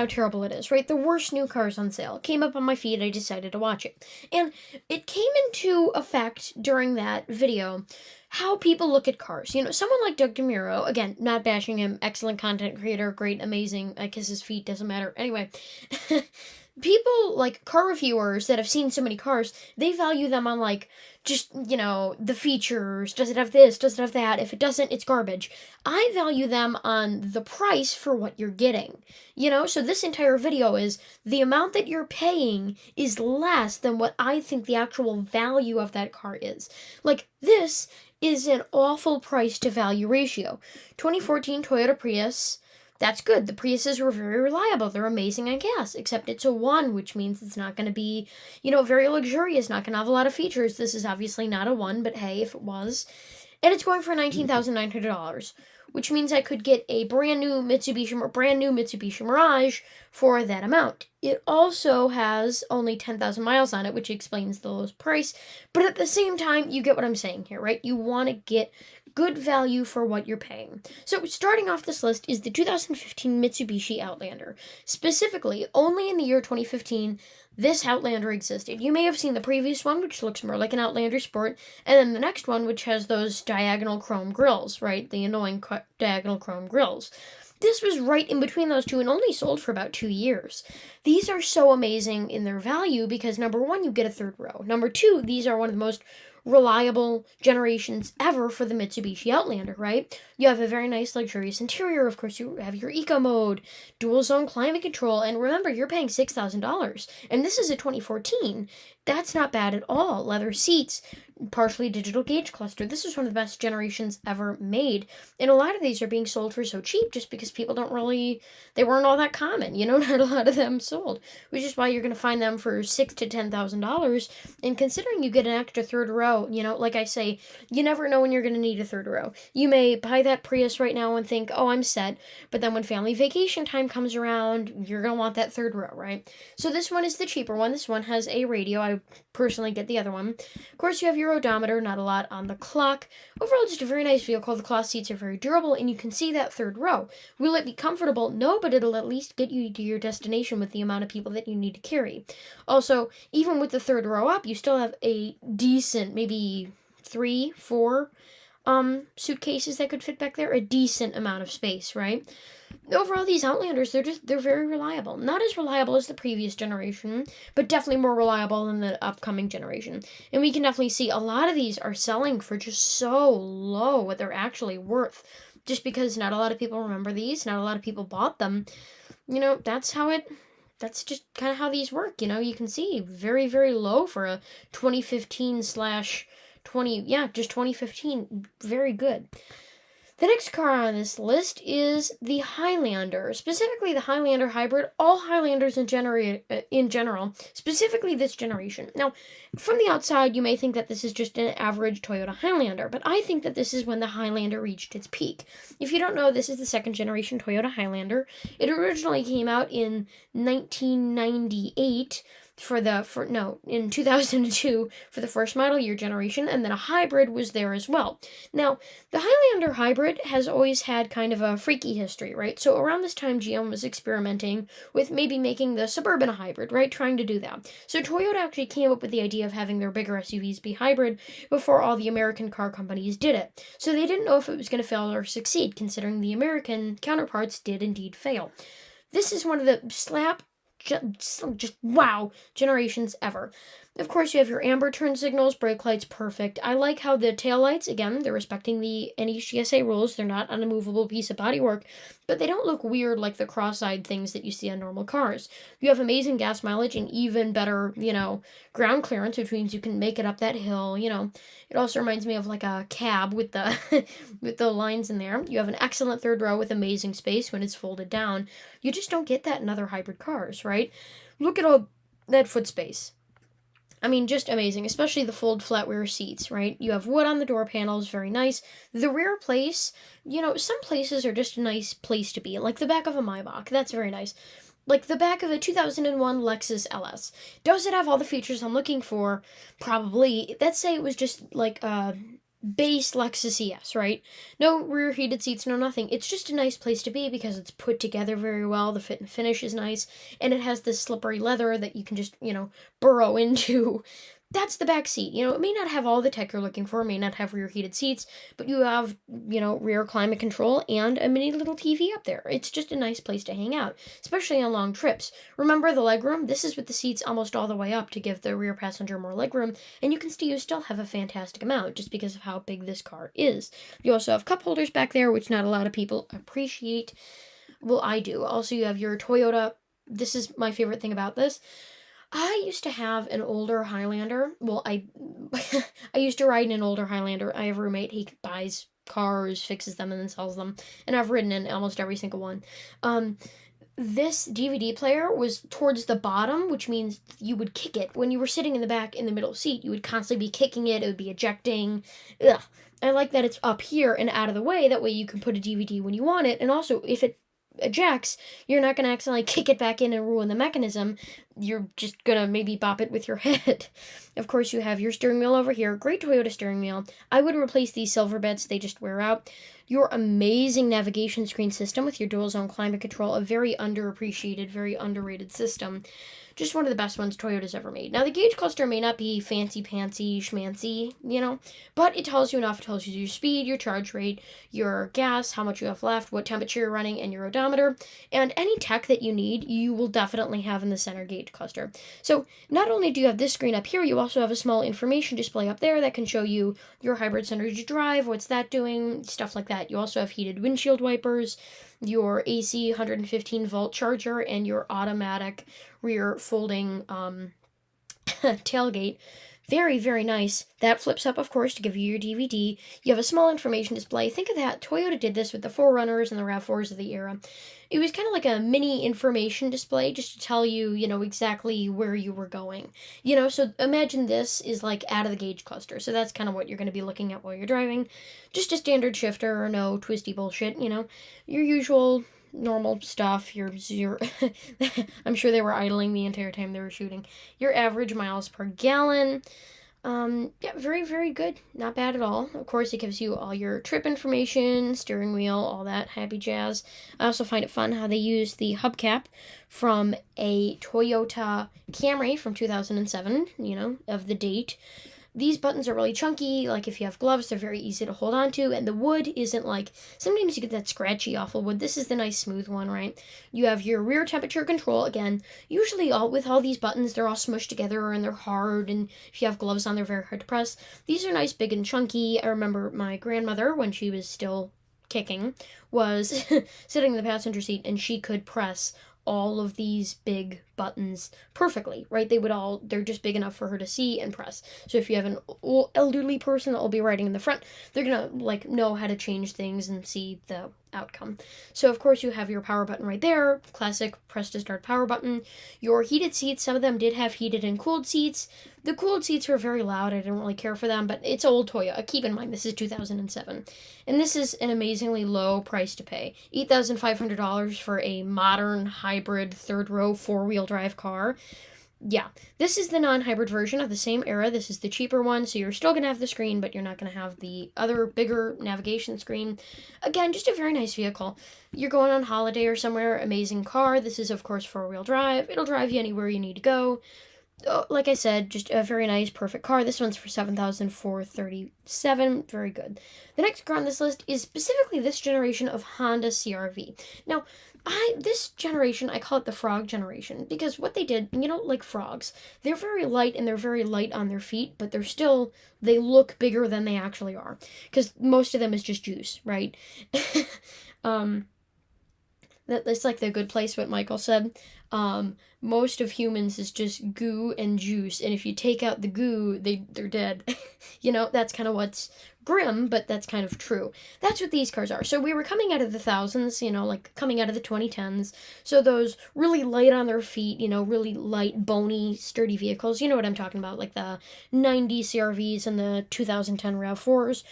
how terrible it is, right? The worst new cars on sale. It came up on my feed, I decided to watch it. And it came into effect during that video how people look at cars. Someone like Doug DeMuro, again, not bashing him, excellent content creator, great, amazing, I kiss his feet, doesn't matter. Anyway, people like car reviewers that have seen so many cars, they value them on like just, the features. Does it have this? Does it have that? If it doesn't, it's garbage. I value them on the price for what you're getting. So this entire video is the amount that you're paying is less than what I think the actual value of that car is. Like, this is an awful price to value ratio. 2014 Toyota Prius. That's good. The Priuses were very reliable. They're amazing on gas, except it's a 1, which means it's not going to be, very luxurious, not going to have a lot of features. This is obviously not a 1, but hey, if it was. And it's going for $19,900, which means I could get a brand new Mitsubishi Mirage for that amount. It also has only 10,000 miles on it, which explains the lowest price. But at the same time, you get what I'm saying here, right? You want to get good value for what you're paying. So starting off this list is the 2015 Mitsubishi Outlander. Specifically, only in the year 2015, this Outlander existed. You may have seen the previous one, which looks more like an Outlander Sport, and then the next one, which has those diagonal chrome grills, right? The annoying diagonal chrome grills. This was right in between those two and only sold for about 2 years. These are so amazing in their value because, number one, you get a third row. Number two, these are one of the most reliable generations ever for the Mitsubishi Outlander, right? You have a very nice luxurious interior. Of course, you have your eco mode, dual zone climate control, and remember, you're paying $6,000. And this is a 2014. That's not bad at all. Leather seats, partially digital gauge cluster. This is one of the best generations ever made. And a lot of these are being sold for so cheap just because people they weren't all that common. Not a lot of them sold, which is why you're going to find them for $6,000 to $10,000. And considering you get an extra third row, like I say, you never know when you're going to need a third row. You may buy that Prius right now and think, oh, I'm set. But then when family vacation time comes around, you're going to want that third row, right? So this one is the cheaper one. This one has a radio. I personally get the other one. Of course, you have your odometer, not a lot on the clock. Overall, just a very nice vehicle. The cloth seats are very durable, and you can see that third row. Will it be comfortable? No, but it'll at least get you to your destination with the amount of people that you need to carry. Also, even with the third row up, you still have a decent, maybe 3, 4 suitcases that could fit back there. A decent amount of space, right? Overall, these Outlanders, they're very reliable. Not as reliable as the previous generation, but definitely more reliable than the upcoming generation. And we can definitely see a lot of these are selling for just so low what they're actually worth. Just because not a lot of people remember these, not a lot of people bought them. That's just kind of how these work. You can see very, very low for a 2015 just 2015. Very good. The next car on this list is the Highlander, specifically the Highlander Hybrid, all Highlanders in general, specifically this generation. Now, from the outside, you may think that this is just an average Toyota Highlander, but I think that this is when the Highlander reached its peak. If you don't know, this is the second generation Toyota Highlander. It originally came out in 1998, in 2002 for the first model year generation, and then a hybrid was there as well. Now, the Highlander hybrid has always had kind of a freaky history, right? So around this time, GM was experimenting with maybe making the Suburban a hybrid, right? Trying to do that. So Toyota actually came up with the idea of having their bigger SUVs be hybrid before all the American car companies did it. So they didn't know if it was going to fail or succeed, considering the American counterparts did indeed fail. This is one of the just wow generations ever. Of course, you have your amber turn signals, brake lights, perfect. I like how the taillights, again, they're respecting the NHTSA rules. They're not on a movable piece of bodywork, but they don't look weird like the cross-eyed things that you see on normal cars. You have amazing gas mileage and even better, ground clearance, which means you can make it up that hill. It also reminds me of like a cab with the with the lines in there. You have an excellent third row with amazing space when it's folded down. You just don't get that in other hybrid cars, right? Look at all that foot space. I mean, just amazing, especially the fold flat rear seats, right? You have wood on the door panels, very nice. The rear place, some places are just a nice place to be, like the back of a Maybach. That's very nice. Like the back of a 2001 Lexus LS. Does it have all the features I'm looking for? Probably. Let's say it was just like base Lexus ES, right? No rear heated seats, no nothing. It's just a nice place to be because it's put together very well. The fit and finish is nice, and it has this slippery leather that you can just, burrow into. That's the back seat. It may not have all the tech you're looking for, it may not have rear heated seats, but you have, rear climate control and a mini little TV up there. It's just a nice place to hang out, especially on long trips. Remember the legroom? This is with the seats almost all the way up to give the rear passenger more legroom, and you can still have a fantastic amount just because of how big this car is. You also have cup holders back there, which not a lot of people appreciate. Well, I do. Also, you have your Toyota. This is my favorite thing about this. I used to have an older Highlander. Well, I I used to ride in an older Highlander. I have a roommate. He buys cars, fixes them, and then sells them. And I've ridden in almost every single one. Um, this DVD player was towards the bottom, which means you would kick it. When you were sitting in the back in the middle seat, you would constantly be kicking it. It would be ejecting. Ugh. I like that it's up here and out of the way. That way you can put a DVD when you want it. And also, if it ejects, you're not going to accidentally kick it back in and ruin the mechanism. You're just going to maybe bop it with your head. Of course, you have your steering wheel over here. Great Toyota steering wheel. I would replace these silver bits. They just wear out. Your amazing navigation screen system with your dual zone climate control, a very underappreciated, very underrated system. Just one of the best ones Toyota's ever made. Now, the gauge cluster may not be fancy-pantsy, schmancy, but it tells you enough. It tells you your speed, your charge rate, your gas, how much you have left, what temperature you're running, and your odometer. And any tech that you need, you will definitely have in the center gauge cluster. So, not only do you have this screen up here, you also have a small information display up there that can show you your hybrid center drive, what's that doing, stuff like that. You also have heated windshield wipers, your AC 115 volt charger, and your automatic rear folding tailgate. Very, very nice. That flips up, of course, to give you your DVD. You have a small information display. Think of that. Toyota did this with the 4Runners and the RAV4s of the era. It was kind of like a mini information display just to tell you, exactly where you were going. So imagine this is like out of the gauge cluster. So that's kind of what you're going to be looking at while you're driving. Just a standard shifter, no twisty bullshit, your usual normal stuff. Your I'm sure they were idling the entire time they were shooting. Your average miles per gallon. Yeah, very, very good. Not bad at all. Of course, it gives you all your trip information, steering wheel, all that happy jazz. I also find it fun how they use the hubcap from a Toyota Camry from 2007, of the date. These buttons are really chunky. Like if you have gloves, they're very easy to hold on to. And the wood isn't like, sometimes you get that scratchy, awful wood. This is the nice smooth one, right? You have your rear temperature control. Again, usually with all these buttons, they're all smushed together and they're hard. And if you have gloves on, they're very hard to press. These are nice, big and chunky. I remember my grandmother, when she was still kicking, was sitting in the passenger seat and she could press all of these big buttons perfectly, right? They're just big enough for her to see and press. So if you have an elderly person that will be riding in the front, they're gonna know how to change things and see the outcome. So of course you have your power button right there, classic press to start power button. Your heated seats, some of them did have heated and cooled seats. The cooled seats were very loud. I didn't really care for them, but it's old Toyota. Keep in mind, this is 2007. And this is an amazingly low price to pay. $8,500 for a modern hybrid third row four-wheel drive car. Yeah, this is the non-hybrid version of the same era. This is the cheaper one, so you're still going to have the screen, but you're not going to have the other bigger navigation screen. Again, just a very nice vehicle. You're going on holiday or somewhere, amazing car. This is, of course, four-wheel drive. It'll drive you anywhere you need to go. Like I said, just a very nice, perfect car. This one's for $7,437. Very good. The next car on this list is specifically this generation of Honda CR-V. Now, this generation, I call it the frog generation, because what they did, like frogs, they're very light and they're very light on their feet, but they look bigger than they actually are, because most of them is just juice, right? That's like the Good Place, what Michael said. Most of humans is just goo and juice, and if you take out the goo, they're dead. That's kind of what's grim, but that's kind of true. That's what these cars are. So we were coming out of the thousands, coming out of the 2010s. So those really light on their feet, really light, bony, sturdy vehicles. You know what I'm talking about, like the 90 CRVs and the 2010 RAV4s.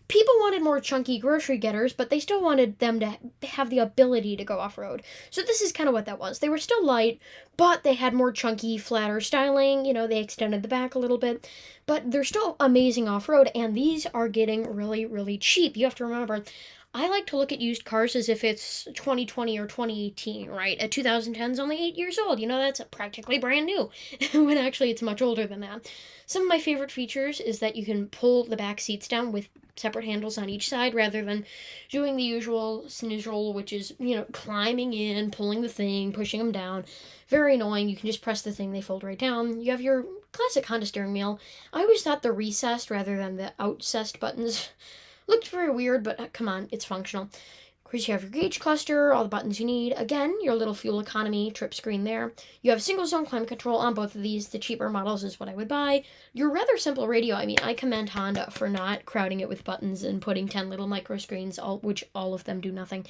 people wanted more chunky grocery getters, but they still wanted them to have the ability to go off road. So this is kind of what that was. They were still light, but they had more chunky, flatter styling. They extended the back a little bit, but they're still amazing off road, and these are getting really, really cheap. You have to remember, I like to look at used cars as if it's 2020 or 2018, right? A 2010 is only 8 years old. That's practically brand new, when actually it's much older than that. Some of my favorite features is that you can pull the back seats down with separate handles on each side rather than doing the usual snizzle, which is, climbing in, pulling the thing, pushing them down. Very annoying. You can just press the thing, they fold right down. You have your classic Honda steering wheel. I always thought the recessed rather than the outcessed buttons looked very weird, but come on, it's functional. Of course, you have your gauge cluster, all the buttons you need. Again, your little fuel economy trip screen there. You have single zone climate control on both of these. The cheaper models is what I would buy. Your rather simple radio, I commend Honda for not crowding it with buttons and putting 10 little micro screens, which all of them do nothing.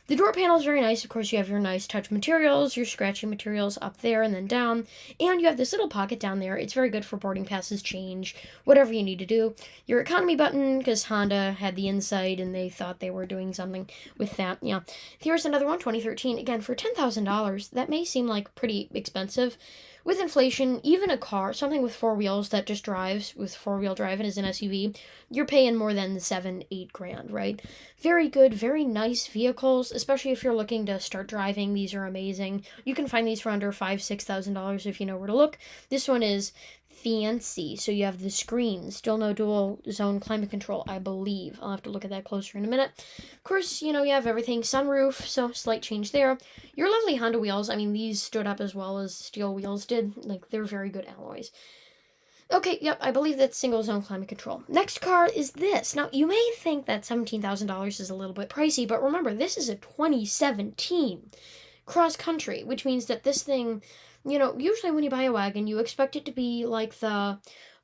The door panel is very nice. Of course, you have your nice touch materials, your scratching materials up there and then down. And you have this little pocket down there. It's very good for boarding passes, change, whatever you need to do. Your economy button, because Honda had the insight and they thought they were doing something with that. Yeah. Here's another one, 2013. Again, for $10,000, that may seem like pretty expensive. With inflation, even a car, something with four wheels that just drives with four-wheel drive and is an SUV, you're paying more than $7-8 grand, right? Very good, very nice vehicles, especially if you're looking to start driving. These are amazing. You can find these for under $5,000-$6,000 if you know where to look. This one is fancy. So you have the screen, still no dual zone climate control, I believe. I'll have to look at that closer in a minute. Of course, you have everything, sunroof, so slight change there. Your lovely Honda wheels, these stood up as well as steel wheels did. They're very good alloys. Okay, yep, I believe that's single zone climate control. Next car is this. Now, you may think that $17,000 is a little bit pricey, but remember, this is a 2017 cross country, which means that this thing, usually when you buy a wagon, you expect it to be like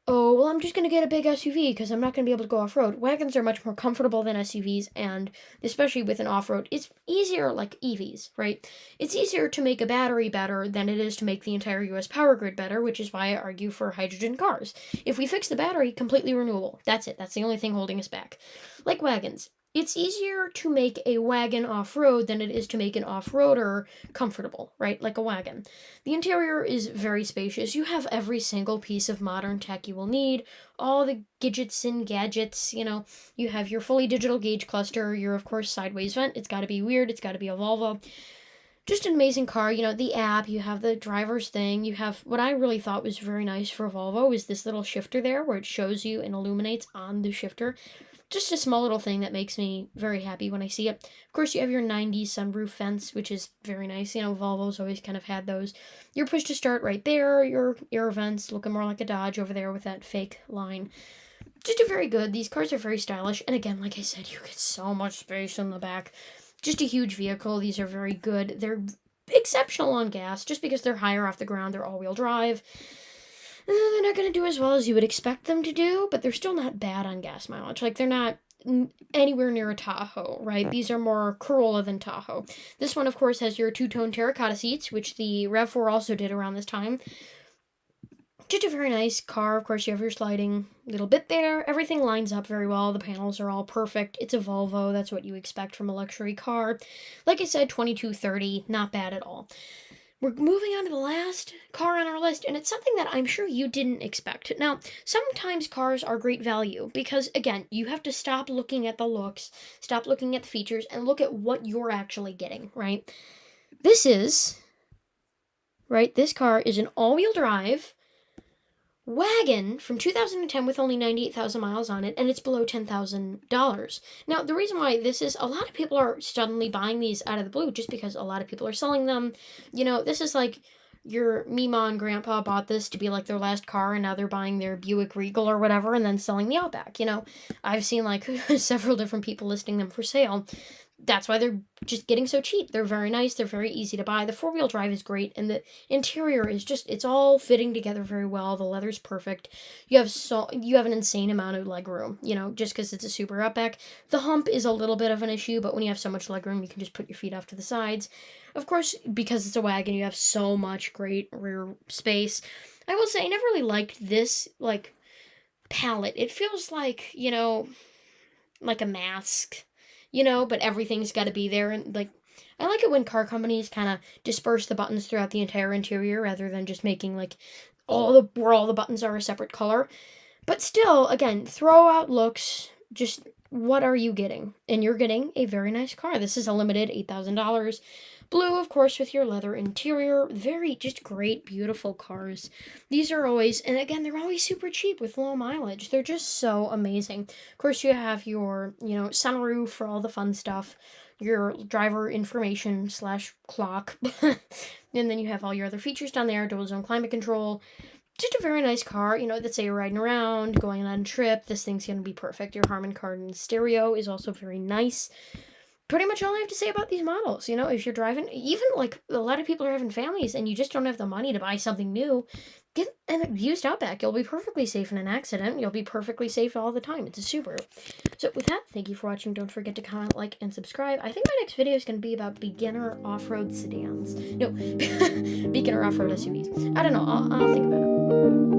oh, well, I'm just going to get a big SUV because I'm not going to be able to go off-road. Wagons are much more comfortable than SUVs, and especially with an off-road, it's easier, like EVs, right? It's easier to make a battery better than it is to make the entire US power grid better, which is why I argue for hydrogen cars. If we fix the battery, completely renewable. That's it. That's the only thing holding us back. Like wagons. It's easier to make a wagon off-road than it is to make an off-roader comfortable, right? Like a wagon. The interior is very spacious. You have every single piece of modern tech you will need. All the gadgets and gadgets, you have your fully digital gauge cluster, your, of course, sideways vent. It's got to be weird. It's got to be a Volvo. Just an amazing car. The app, you have the driver's thing. You have what I really thought was very nice for Volvo is this little shifter there where it shows you and illuminates on the shifter. Just a small little thing that makes me very happy when I see it. Of course, you have your 90s sunroof vents, which is very nice. Volvo's always kind of had those. Your push to start right there. Your air vents looking more like a Dodge over there with that fake line. Just a very good. These cars are very stylish. And again, like I said, you get so much space in the back. Just a huge vehicle. These are very good. They're exceptional on gas. Just because they're higher off the ground, they're all-wheel drive. They're not going to do as well as you would expect them to do, but they're still not bad on gas mileage. They're not anywhere near a Tahoe, right? These are more Corolla than Tahoe. This one, of course, has your two-tone terracotta seats, which the RAV4 also did around this time. Just a very nice car. Of course, you have your sliding little bit there. Everything lines up very well. The panels are all perfect. It's a Volvo. That's what you expect from a luxury car. Like I said, $22,30, not bad at all. We're moving on to the last car on our list, and it's something that I'm sure you didn't expect. Now, sometimes cars are great value because, again, you have to stop looking at the looks, stop looking at the features, and look at what you're actually getting, right? This car is an all-wheel drive wagon from 2010 with only 98,000 miles on it, and it's below $10,000. Now, the reason why this is, a lot of people are suddenly buying these out of the blue just because a lot of people are selling them. This is like your Mima and Grandpa bought this to be like their last car, and now they're buying their Buick Regal or whatever and then selling the Outback. I've seen several different people listing them for sale. That's why they're just getting so cheap. They're very nice. They're very easy to buy. The four-wheel drive is great, and the interior is it's all fitting together very well. The leather's perfect. You have an insane amount of legroom, just because it's a super Outback. The hump is a little bit of an issue, but when you have so much legroom, you can just put your feet off to the sides. Of course, because it's a wagon, you have so much great rear space. I will say, I never really liked this, palette. It feels like, like a mask, you know, but everything's got to be there. And like, I like it when car companies kind of disperse the buttons throughout the entire interior rather than just making like where all the buttons are a separate color. But still, again, throw out looks. Just what are you getting? And you're getting a very nice car. This is a limited $8,000. Blue, of course, with your leather interior. Very just great, beautiful cars. These are always, and again, they're always super cheap with low mileage. They're just so amazing. Of course, you have your, sunroof for all the fun stuff, your driver information slash clock, and then you have all your other features down there, dual zone climate control. Just a very nice car, let's say you're riding around, going on a trip, this thing's going to be perfect. Your Harman Kardon stereo is also very nice. Pretty much all I have to say about these models. If you're driving, even like a lot of people are having families and you just don't have the money to buy something new, get a used Outback. You'll be perfectly safe in an accident. You'll be perfectly safe all the time. It's a Subaru. So with that, thank you for watching. Don't forget to comment, like, and subscribe. I think my next video is going to be about beginner off-road sedans. No, beginner off-road SUVs. I don't know. I'll think about it.